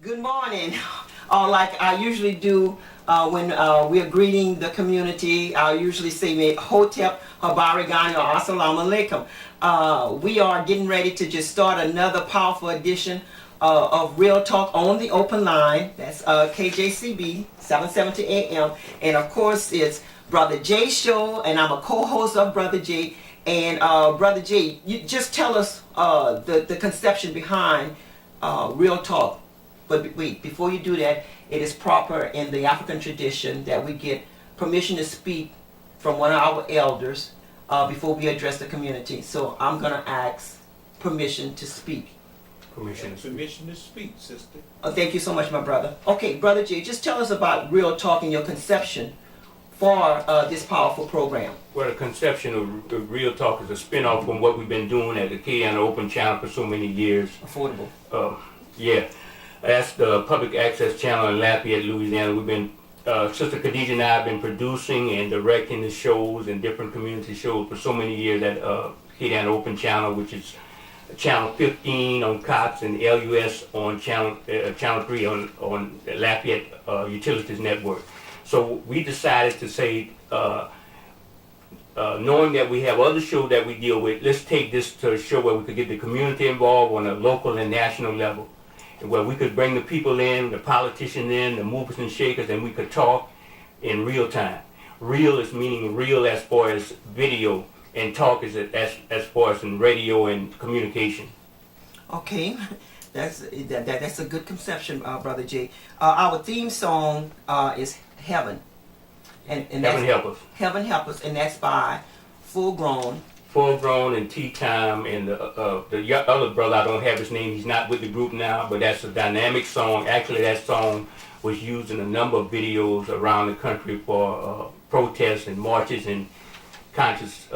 Good morning. Like I usually do when we're greeting the community, I usually say may Hotep, Habarigani, or Assalamu Alaikum. We are getting ready to just start another powerful edition of Real Talk on the Open Line. That's KJCB 770 AM. And of course, it's Brother Jay Show, and I'm a co-host of Brother Jay. And Brother Jay, you just tell us the conception behind Real Talk. But wait, before you do that, it is proper in the African tradition that we get permission to speak from one of our elders before we address the community. So I'm going to ask permission to speak. Permission to speak, sister. Thank you so much, my brother. Okay, Brother Jay, just tell us about Real Talk and your conception for this powerful program. Well, the conception of Real Talk is a spin-off from what we've been doing at the Acadiana Open Channel for so many years. Affordable. Yeah. That's the public access channel in Lafayette, Louisiana. We've been, Sister Khadija and I have been producing and directing the shows and different community shows for so many years at Acadiana Open Channel, which is Channel 15 on Cox and LUS on Channel 3 on Lafayette Utilities Network. So we decided to say, knowing that we have other shows that we deal with, let's take this to a show where we could get the community involved on a local and national level, where we could bring the people in, the politicians in, the movers and shakers, and we could talk in real time. Real is meaning real as far as video, and talk is as far as in radio and communication. Okay, that's a good conception, Brother Jay. Our theme song is Heaven. And Heaven Help Us. Heaven Help Us, and that's by Full Grown and Tea Time, and the other brother, I don't have his name, he's not with the group now, but that's a dynamic song. Actually, that song was used in a number of videos around the country for protests and marches and conscious,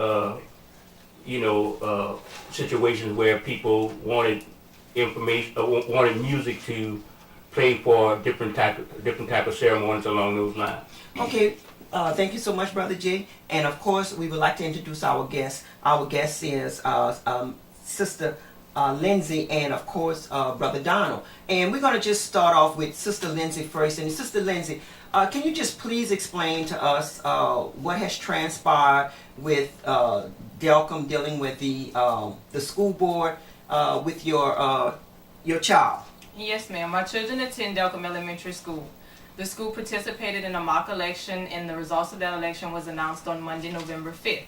situations where people wanted information, wanted music to play for different type of ceremonies along those lines. Okay. Thank you so much, Brother Jay. And of course, we would like to introduce our guest. Our guest is Sister Lindsay, and of course, Brother Donald. And we're going to just start off with Sister Lindsay first. And Sister Lindsay, can you just please explain to us what has transpired with Delcom dealing with the school board with your child? Yes, ma'am. My children attend Delcom Elementary School. The school participated in a mock election, and the results of that election was announced on Monday, November 5th.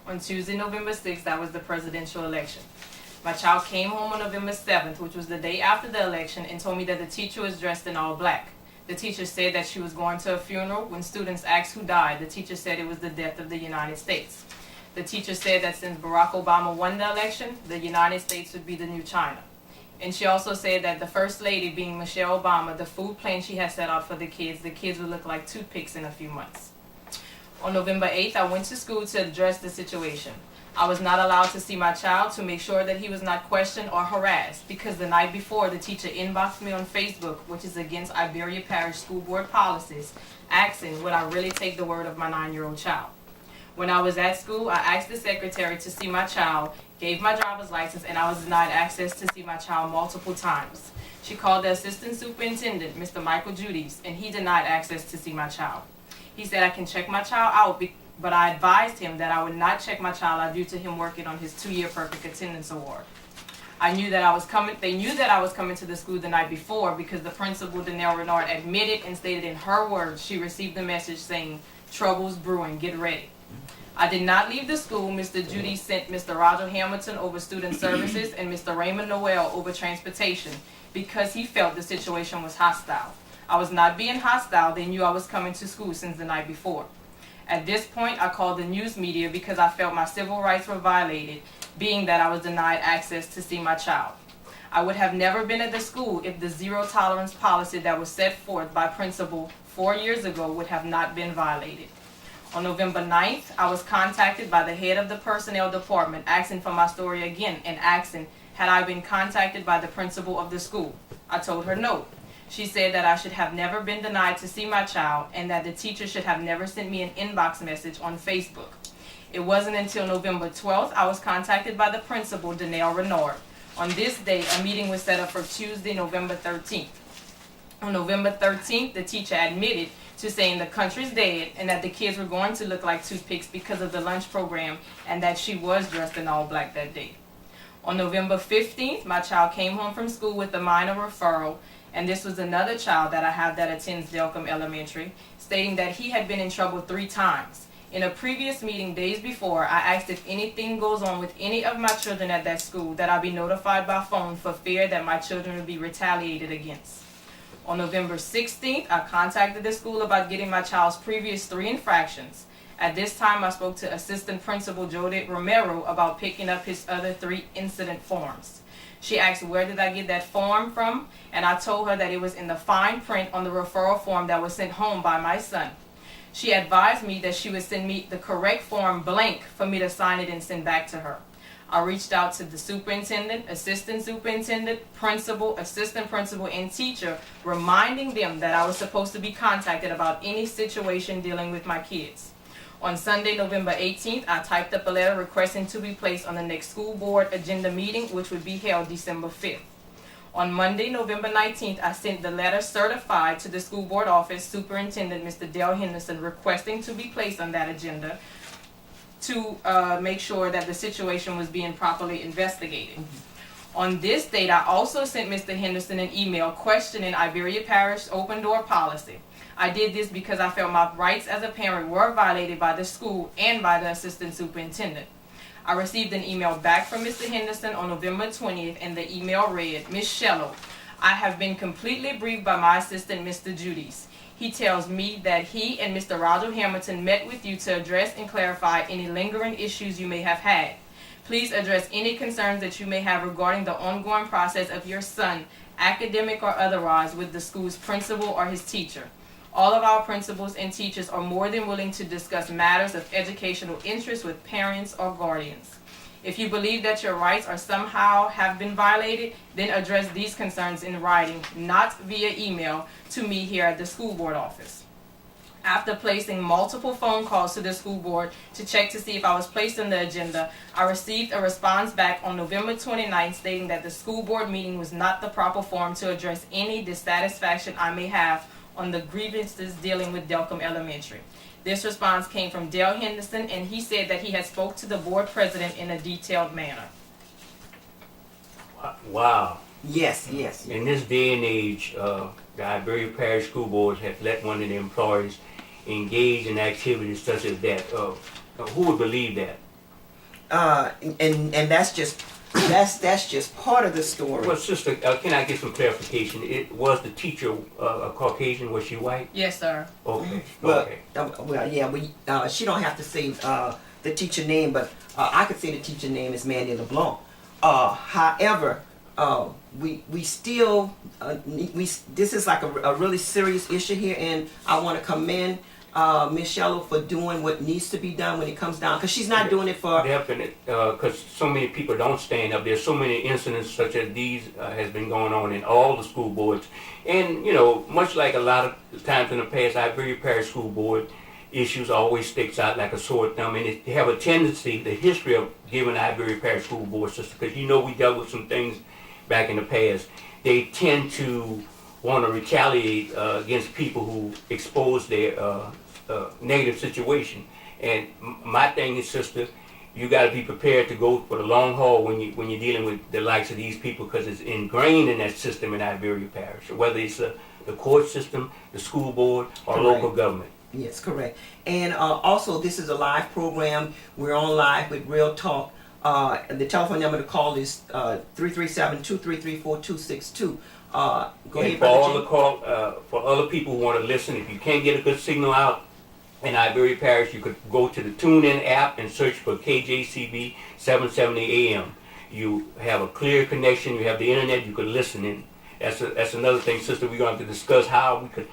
On Tuesday, November 6th, that was the presidential election. My child came home on November 7th, which was the day after the election, and told me that the teacher was dressed in all black. The teacher said that she was going to a funeral. When students asked who died, the teacher said it was the death of the United States. The teacher said that since Barack Obama won the election, the United States would be the new China. And she also said that the First Lady, being Michelle Obama, the food plan she had set out for the kids would look like toothpicks in a few months. On November 8th, I went to school to address the situation. I was not allowed to see my child to make sure that he was not questioned or harassed, because the night before, the teacher inboxed me on Facebook, which is against Iberia Parish School Board policies, asking would I really take the word of my 9-year-old child. When I was at school, I asked the secretary to see my child, gave my driver's license, and I was denied access to see my child multiple times. She called the assistant superintendent, Mr. Michael Judies, and he denied access to see my child. He said I can check my child out, but I advised him that I would not check my child out due to him working on his 2-year perfect attendance award. They knew that I was coming to the school the night before, because the principal, Danelle Renard, admitted and stated in her words she received the message saying, "Trouble's brewing, get ready." I did not leave the school. Mr. Judy sent Mr. Roger Hamilton over student services and Mr. Raymond Noel over transportation because he felt the situation was hostile. I was not being hostile. They knew I was coming to school since the night before. At this point, I called the news media because I felt my civil rights were violated, being that I was denied access to see my child. I would have never been at the school if the zero tolerance policy that was set forth by principal 4 years ago would have not been violated. On November 9th, I was contacted by the head of the personnel department asking for my story again and asking had I been contacted by the principal of the school. I told her no. She said that I should have never been denied to see my child and that the teacher should have never sent me an inbox message on Facebook. It wasn't until November 12th I was contacted by the principal, Danelle Renard. On this day, a meeting was set up for Tuesday, November 13th. On November 13th, the teacher admitted to saying the country's dead and that the kids were going to look like toothpicks because of the lunch program and that she was dressed in all black that day. On November 15th, my child came home from school with a minor referral, and this was another child that I have that attends Delcom Elementary, stating that he had been in trouble 3 times. In a previous meeting days before, I asked if anything goes on with any of my children at that school that I be notified by phone for fear that my children would be retaliated against. On November 16th, I contacted the school about getting my child's previous 3 infractions. At this time, I spoke to Assistant Principal Jodette Romero about picking up his other 3 incident forms. She asked where did I get that form from, and I told her that it was in the fine print on the referral form that was sent home by my son. She advised me that she would send me the correct form blank for me to sign it and send back to her. I reached out to the superintendent, assistant superintendent, principal, assistant principal, and teacher, reminding them that I was supposed to be contacted about any situation dealing with my kids. On Sunday, November 18th, I typed up a letter requesting to be placed on the next school board agenda meeting, which would be held December 5th. On Monday, November 19th, I sent the letter certified to the school board office superintendent, Mr. Dale Henderson, requesting to be placed on that agenda to make sure that the situation was being properly investigated. On this date, I also sent Mr. Henderson an email questioning Iberia Parish open door policy. I did this because I felt my rights as a parent were violated by the school and by the assistant superintendent. I received an email back from Mr. Henderson on November 20th, and the email read, Ms. Shello, I have been completely briefed by my assistant, Mr. Judice. He tells me that he and Mr. Roger Hamilton met with you to address and clarify any lingering issues you may have had. Please address any concerns that you may have regarding the ongoing process of your son, academic or otherwise, with the school's principal or his teacher. All of our principals and teachers are more than willing to discuss matters of educational interest with parents or guardians. If you believe that your rights are somehow have been violated, then address these concerns in writing, not via email, to me here at the school board office. After placing multiple phone calls to the school board to check to see if I was placed on the agenda, I received a response back on November 29th stating that the school board meeting was not the proper forum to address any dissatisfaction I may have on the grievances dealing with Delcom Elementary. This response came from Dale Henderson, and he said that he had spoke to the board president in a detailed manner. Wow. Yes, yes. In this day and age, the Iberia Parish School Board has let one of their employees engage in activities such as that. Who would believe that? And that's just part of the story. Well, sister, can I get some clarification? It was the teacher a Caucasian? Was she white? Yes, sir. Okay. Well, Okay. yeah, she don't have to say the teacher name, but I could say the teacher name is Mandy LeBlanc. However, we still this is like a really serious issue here, and I want to commend Ms. Shello for doing what needs to be done when it comes down, because she's not doing it for. Definite, because so many people don't stand up. There's so many incidents such as these has been going on in all the school boards, and you know, much like a lot of times in the past, Iberia Parish School Board issues always sticks out like a sore thumb, and they have a tendency, the history of giving Iberia Parish School Board system, because you know we dealt with some things back in the past. They tend to want to retaliate against people who expose their negative situation. And my thing is, sister, you got to be prepared to go for the long haul when you're dealing with the likes of these people, because it's ingrained in that system in Iberia Parish, whether it's the court system, the school board, or Correct. local government. Yes, correct. And also, this is a live program. We're on live with Real Talk. The telephone number to call is 337-233-4262. Go ahead, And for all Brother the call, for other people who want to listen, if you can't get a good signal out in Iberia Parish, you could go to the TuneIn app and search for KJCB 770 AM. You have a clear connection. You have the internet. You could listen in. That's another thing, sister. We're going to discuss how we could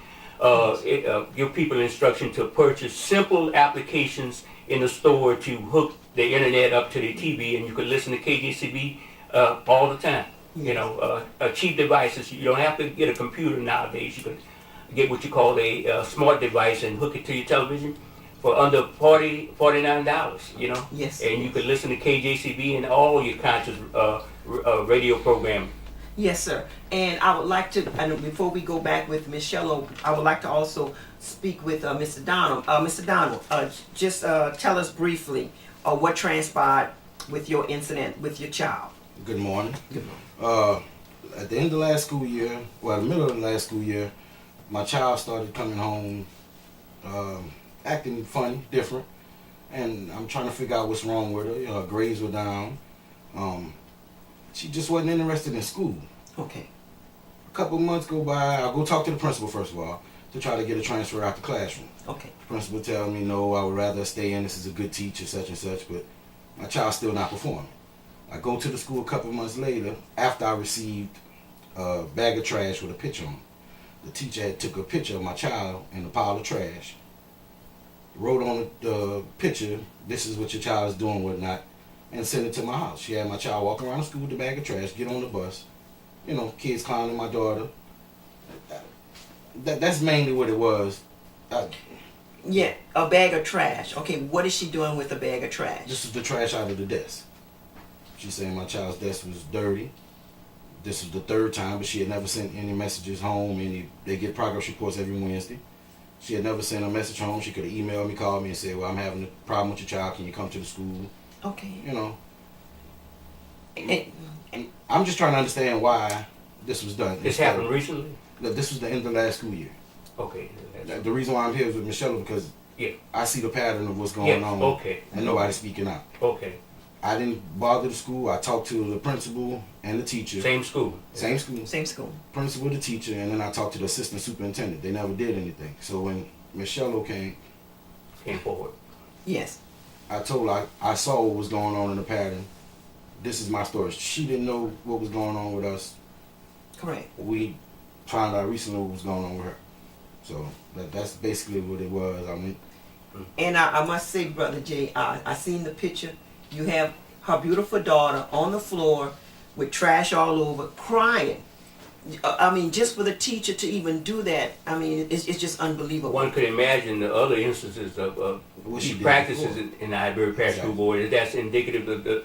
give people instruction to purchase simple applications in the store to hook the internet up to their TV, and you could listen to KJCB all the time. You know, cheap devices. You don't have to get a computer nowadays. You could get what you call a smart device and hook it to your television for under $49. You know. Yes. And you could listen to KJCB and all your conscious radio programming. Yes, sir. And I would like to, and before we go back with Ms. Shello, I would like to also speak with Mr. Donald. Mr. Donald, just tell us briefly what transpired with your incident with your child. Good morning. Good morning. At the end of last school year, well, the middle of the last school year, my child started coming home acting funny, different, and I'm trying to figure out what's wrong with her. Her grades were down. She just wasn't interested in school. Okay. A couple months go by, I go talk to the principal first of all to try to get a transfer out the classroom. Okay. The principal tell me, no, I would rather stay in, this is a good teacher, such and such, but my child's still not performing. I go to the school a couple months later after I received a bag of trash with a picture on it. The teacher had took a picture of my child in a pile of trash, wrote on the picture, this is what your child is doing, whatnot, and sent it to my house. She had my child walk around the school with a bag of trash, get on the bus, kids clowning my daughter. That's mainly what it was. Yeah, a bag of trash. Okay, what is she doing with a bag of trash? This is the trash out of the desk. She's saying my child's desk was dirty. This was the third time, but she had never sent any messages home. They get progress reports every Wednesday. She had never sent a message home. She could have emailed me, called me, and said, well, I'm having a problem with your child. Can you come to the school? Okay. And I'm just trying to understand why this was done. This happened recently? This was the end of last school year. Okay. The reason why I'm here is with Michelle because Yeah. I see the pattern of what's going on. Okay. And nobody's speaking out. Okay. I didn't bother the school. I talked to the principal and the teacher. Same school. Same school. Same school. Principal, the teacher, and then I talked to the assistant superintendent. They never did anything. So when Michelle came forward. Yes. I told her I saw what was going on in the pattern. This is my story. She didn't know what was going on with us. Correct. We found out recently what was going on with her. So that's basically what it was. I mean, And I must say, Brother Jay, I seen the picture. You have her beautiful daughter on the floor with trash all over, crying. I mean, just for the teacher to even do that, I mean, it's just unbelievable. One could imagine the other instances of What she these did practices before. in the Iberia Parish School Exactly. Board. That's indicative of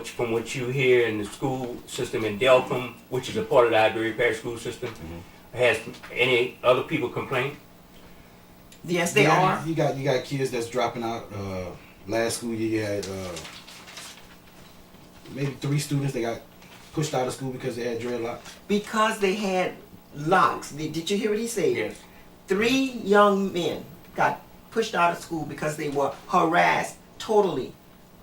from what you hear in the school system in Delpham, which is a part of the Iberia Parish school system. Has any other people complained? Yes, they yeah, are. You got kids that's dropping out. Last school year, you had maybe 3 students that got pushed out of school because they had dreadlocks. Because they had locks. Did you hear what he said? Yes. 3 young men got pushed out of school because they were harassed totally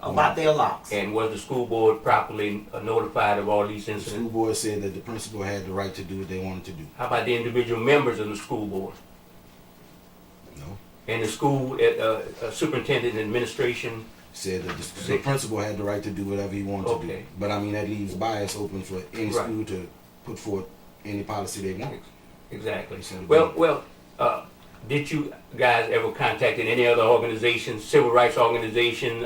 about their locks. And was the school board properly notified of all these The incidents? school board said that the principal had the right to do what they wanted to do. How about the individual members of the school board? No. And the school superintendent and administration? Said that the principal had the right to do whatever he wanted to do. Okay. But I mean, that leaves bias open for any Right. school to put forth any policy they want. Exactly. So Well, did you guys ever contacted any other organizations, civil rights organization,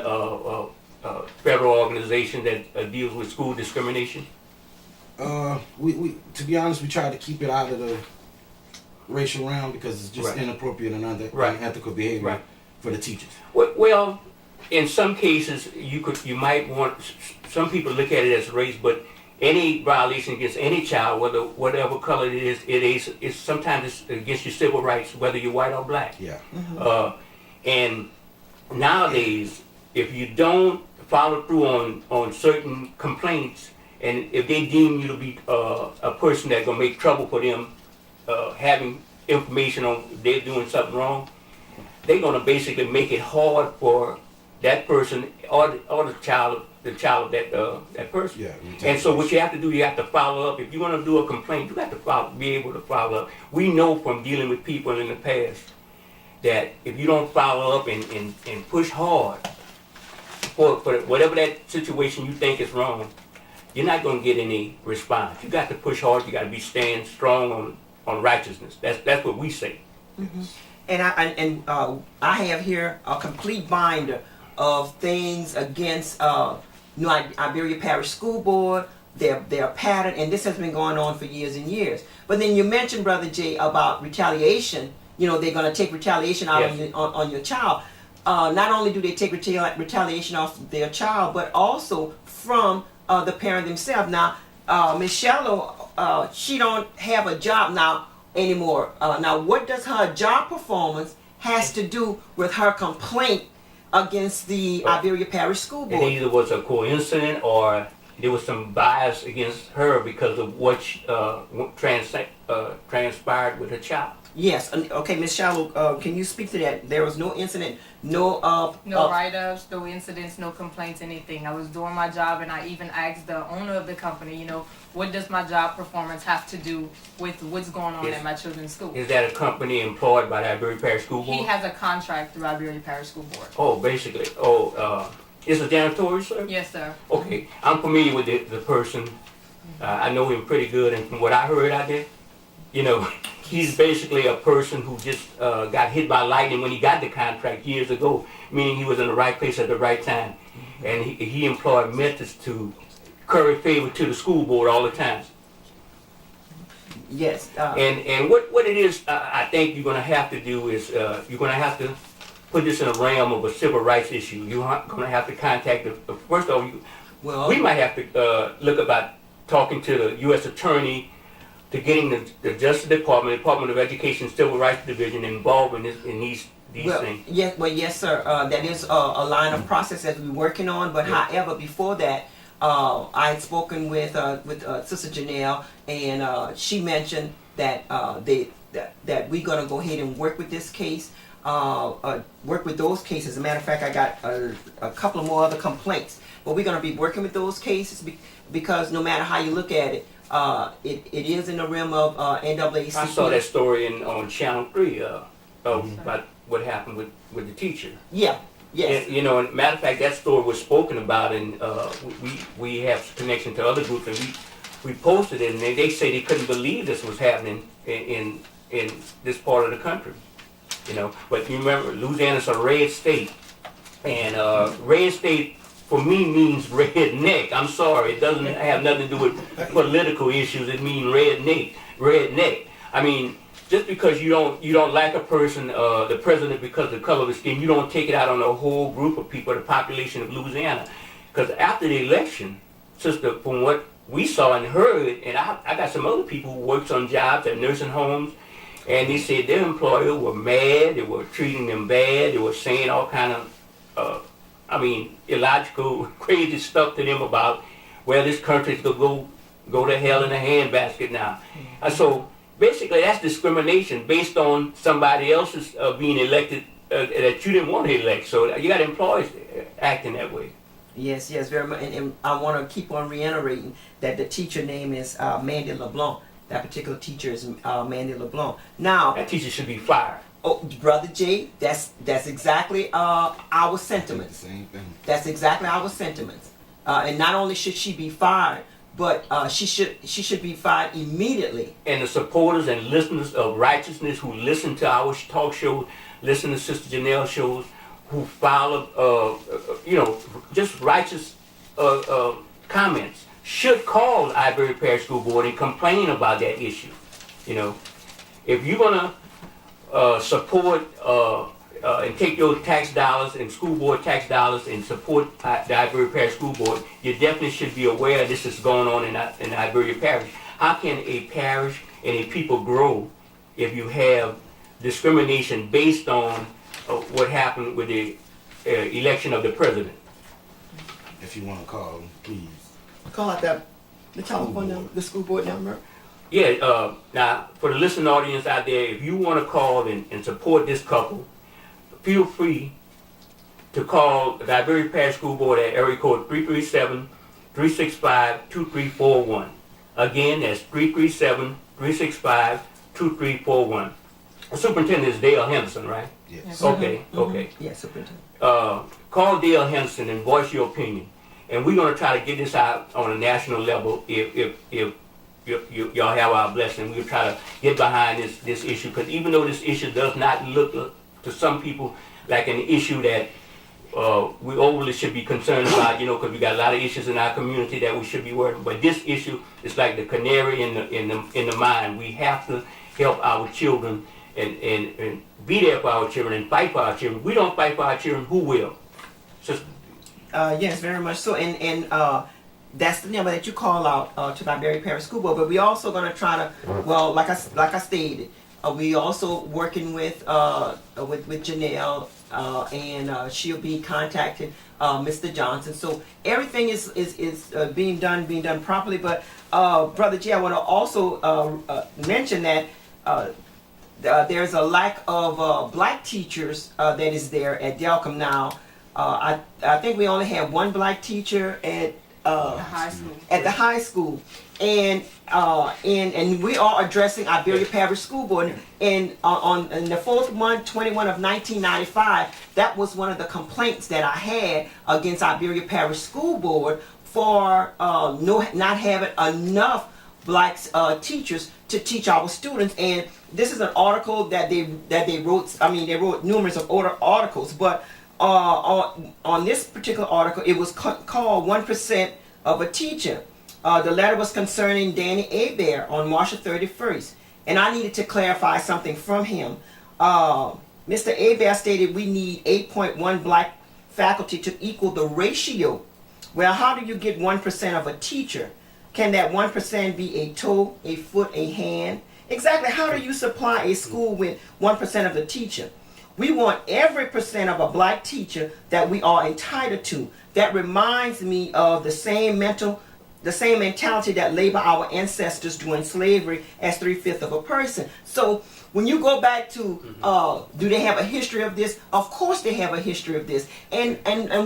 federal organization that deals with school discrimination? We to be honest, we tried to keep it out of the racial realm because it's just Right. inappropriate and Right. unethical behavior Right. for the teachers. Well, in some cases, you might want, some people look at it as race, but any violation against any child, whatever color it is, it's sometimes it's against your civil rights, whether you're white or black. Yeah. And nowadays, if you don't follow through on certain complaints, and if they deem you to be a person that's gonna make trouble for them, having information on they're doing something wrong, they're gonna basically make it hard for that person or the child of that person. Yeah. And so what you have to do, you have to follow up. If you want to do a complaint, you have to be able to follow up. We know from dealing with people in the past that if you don't follow up and push hard for whatever that situation you think is wrong, you're not going to get any response. You got to push hard. You got to be staying strong on righteousness. That's what we say. And I have here a complete binder of things against Iberia Parish School Board, their pattern, and this has been going on for years and years. But then you mentioned, Brother Jay, about retaliation. They're going to take retaliation out Yes. on your child. Not only do they take retaliation off their child, but also from the parent themselves. Now, Michelle, she don't have a job now anymore. Now, what does her job performance has to do with her complaint against the Iberia Parish School It Board? either was a coincidence or there was some bias against her because of what transpired with her child. Yes. Okay, Ms. Shallow, can you speak to that? There was no incident, no No write-ups, no incidents, no complaints, anything. I was doing my job, and I even asked the owner of the company, you know, what does my job performance have to do with what's going on at my children's school? Is that a company employed by the Iberia Parish School Board? He has a contract through Iberia Parish School Board. Oh, basically. Is it janitorial service? Yes, sir. Okay, I'm familiar with the person. I know him pretty good, and from what I heard out there, you know, he's basically a person who just got hit by lightning when he got the contract years ago, meaning he was in the right place at the right time. And he employed methods to curry favor to the school board all the time. Yes. And what it is, I think you're going to have to do is you're going to have to put this in a realm of a civil rights issue. You're going to have to contact first of all, we might have to look about talking to the U.S. Attorney to getting the Justice Department, Department of Education, Civil Rights Division involved in these things. Yes, sir. That is a line of process that we're working on. But however, before that, I had spoken with Sister Janelle, and she mentioned that that we're gonna go ahead and work with this case, work with those cases. As a matter of fact, I got a couple of more other complaints, but we're gonna be working with those cases because no matter how you look at it, it is in the realm of NAACP. I saw that story on Channel 3 about what happened with the teacher. Yeah. Yes. And, you know, and matter of fact, that story was spoken about, and we have connection to other groups, and we posted it, and they say they couldn't believe this was happening in this part of the country. You know, but you remember, Louisiana's a red state, and red state for me means redneck. I'm sorry, it doesn't have nothing to do with political issues. It means redneck. I mean, just because you don't like a person, the president, because of the color of his skin, you don't take it out on a whole group of people, the population of Louisiana. Because after the election, sister, from what we saw and heard, and I got some other people who works on jobs at nursing homes, and they said their employer were mad, they were treating them bad, they were saying all kind of, illogical, crazy stuff to them about, well, this country's gonna go to hell in a handbasket now. And so basically that's discrimination based on somebody else's being elected that you didn't want to elect. So you got employees acting that way. Yes, very much. And I want to keep on reiterating that the teacher name is Mandy LeBlanc. That particular teacher is Mandy LeBlanc. Now, That teacher should be fired. oh, Brother Jay, that's exactly our sentiments. Same thing. That's exactly our sentiments. And not only should she be fired, but she should be fired immediately. And the supporters and listeners of righteousness who listen to our talk shows, listen to Sister Janelle shows, who follow, just righteous comments, should call Iberia Parish School Board and complain about that issue. You know, if you're gonna support and take your tax dollars and school board tax dollars and support the Iberia Parish School Board, you definitely should be aware this is going on in Iberia Parish. How can a parish and a people grow if you have discrimination based on what happened with the election of the president? If you want to call, please. Call out the telephone number, the school board number. Yeah, now for the listening audience out there, if you want to call and support this couple, feel free to call the Iberia Parish School Board at area code 337-365-2341. Again, that's 337-365-2341. The superintendent is Dale Henderson, right? Yes. Okay, okay. Yes, superintendent. Call Dale Henderson and voice your opinion. And we're going to try to get this out on a national level if y'all have our blessing. We'll try to get behind this issue, because even though this issue does not look to some people like an issue that we overly should be concerned about, because we got a lot of issues in our community that we should be worried about. But this issue is like the canary in the mine. We have to help our children and be there for our children and fight for our children. We don't fight for our children, who will? Sister. Yes, very much so. And that's the number that you call out to the Iberia Parish School Board. But we also going to try to, well, like I stated, we also working with Janelle, and she'll be contacting Mr. Johnson. So everything is being done properly. But Brother Jay, I want to also mention that there's a lack of black teachers that is there at Delcom now. I think we only have one black teacher at The high school. at the high school, and we are addressing Iberia Parish School Board. And in the 4th month, 21 of 1995, that was one of the complaints that I had against Iberia Parish School Board for not having enough black teachers to teach our students. And this is an article that they wrote. I mean, they wrote numerous of other articles, but on this particular article, it was called 1% of a teacher. The letter was concerning Danny Hebert on March 31st, and I needed to clarify something from him. Mr. Hebert stated we need 8.1 black faculty to equal the ratio. Well, how do you get 1% of a teacher? Can that 1% be a toe, a foot, a hand? Exactly. How do you supply a school with 1% of the teacher? We want every percent of a black teacher that we are entitled to. That reminds me of the same mentality that labored our ancestors during slavery as 3/5 of a person. So when you go back to, do they have a history of this? Of course they have a history of this. And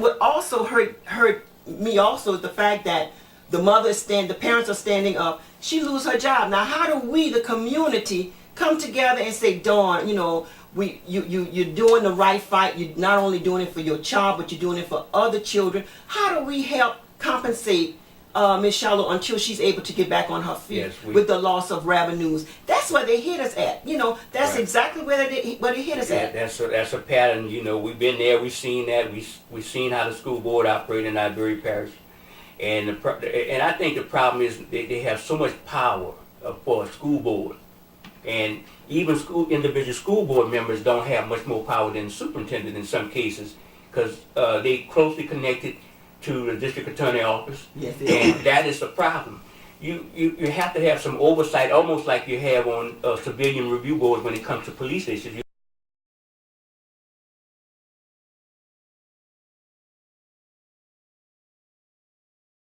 what also hurt me also is the fact that the parents are standing up. She lose her job. Now how do we, the community, come together and say, darn, you're doing the right fight. You're not only doing it for your child, but you're doing it for other children. How do we help compensate Ms. Charlotte until she's able to get back on her feet with the loss of revenues? That's where they hit us at. That's exactly where they hit us at. That's a pattern. We've been there. We've seen that. We've seen how the school board operates in Iberia Parish, and I think the problem is they have so much power for a school board. And even individual school board members don't have much more power than the superintendent in some cases, because they closely connected to the district attorney office. Yes, and that is the problem. You have to have some oversight, almost like you have on civilian review boards when it comes to police issues.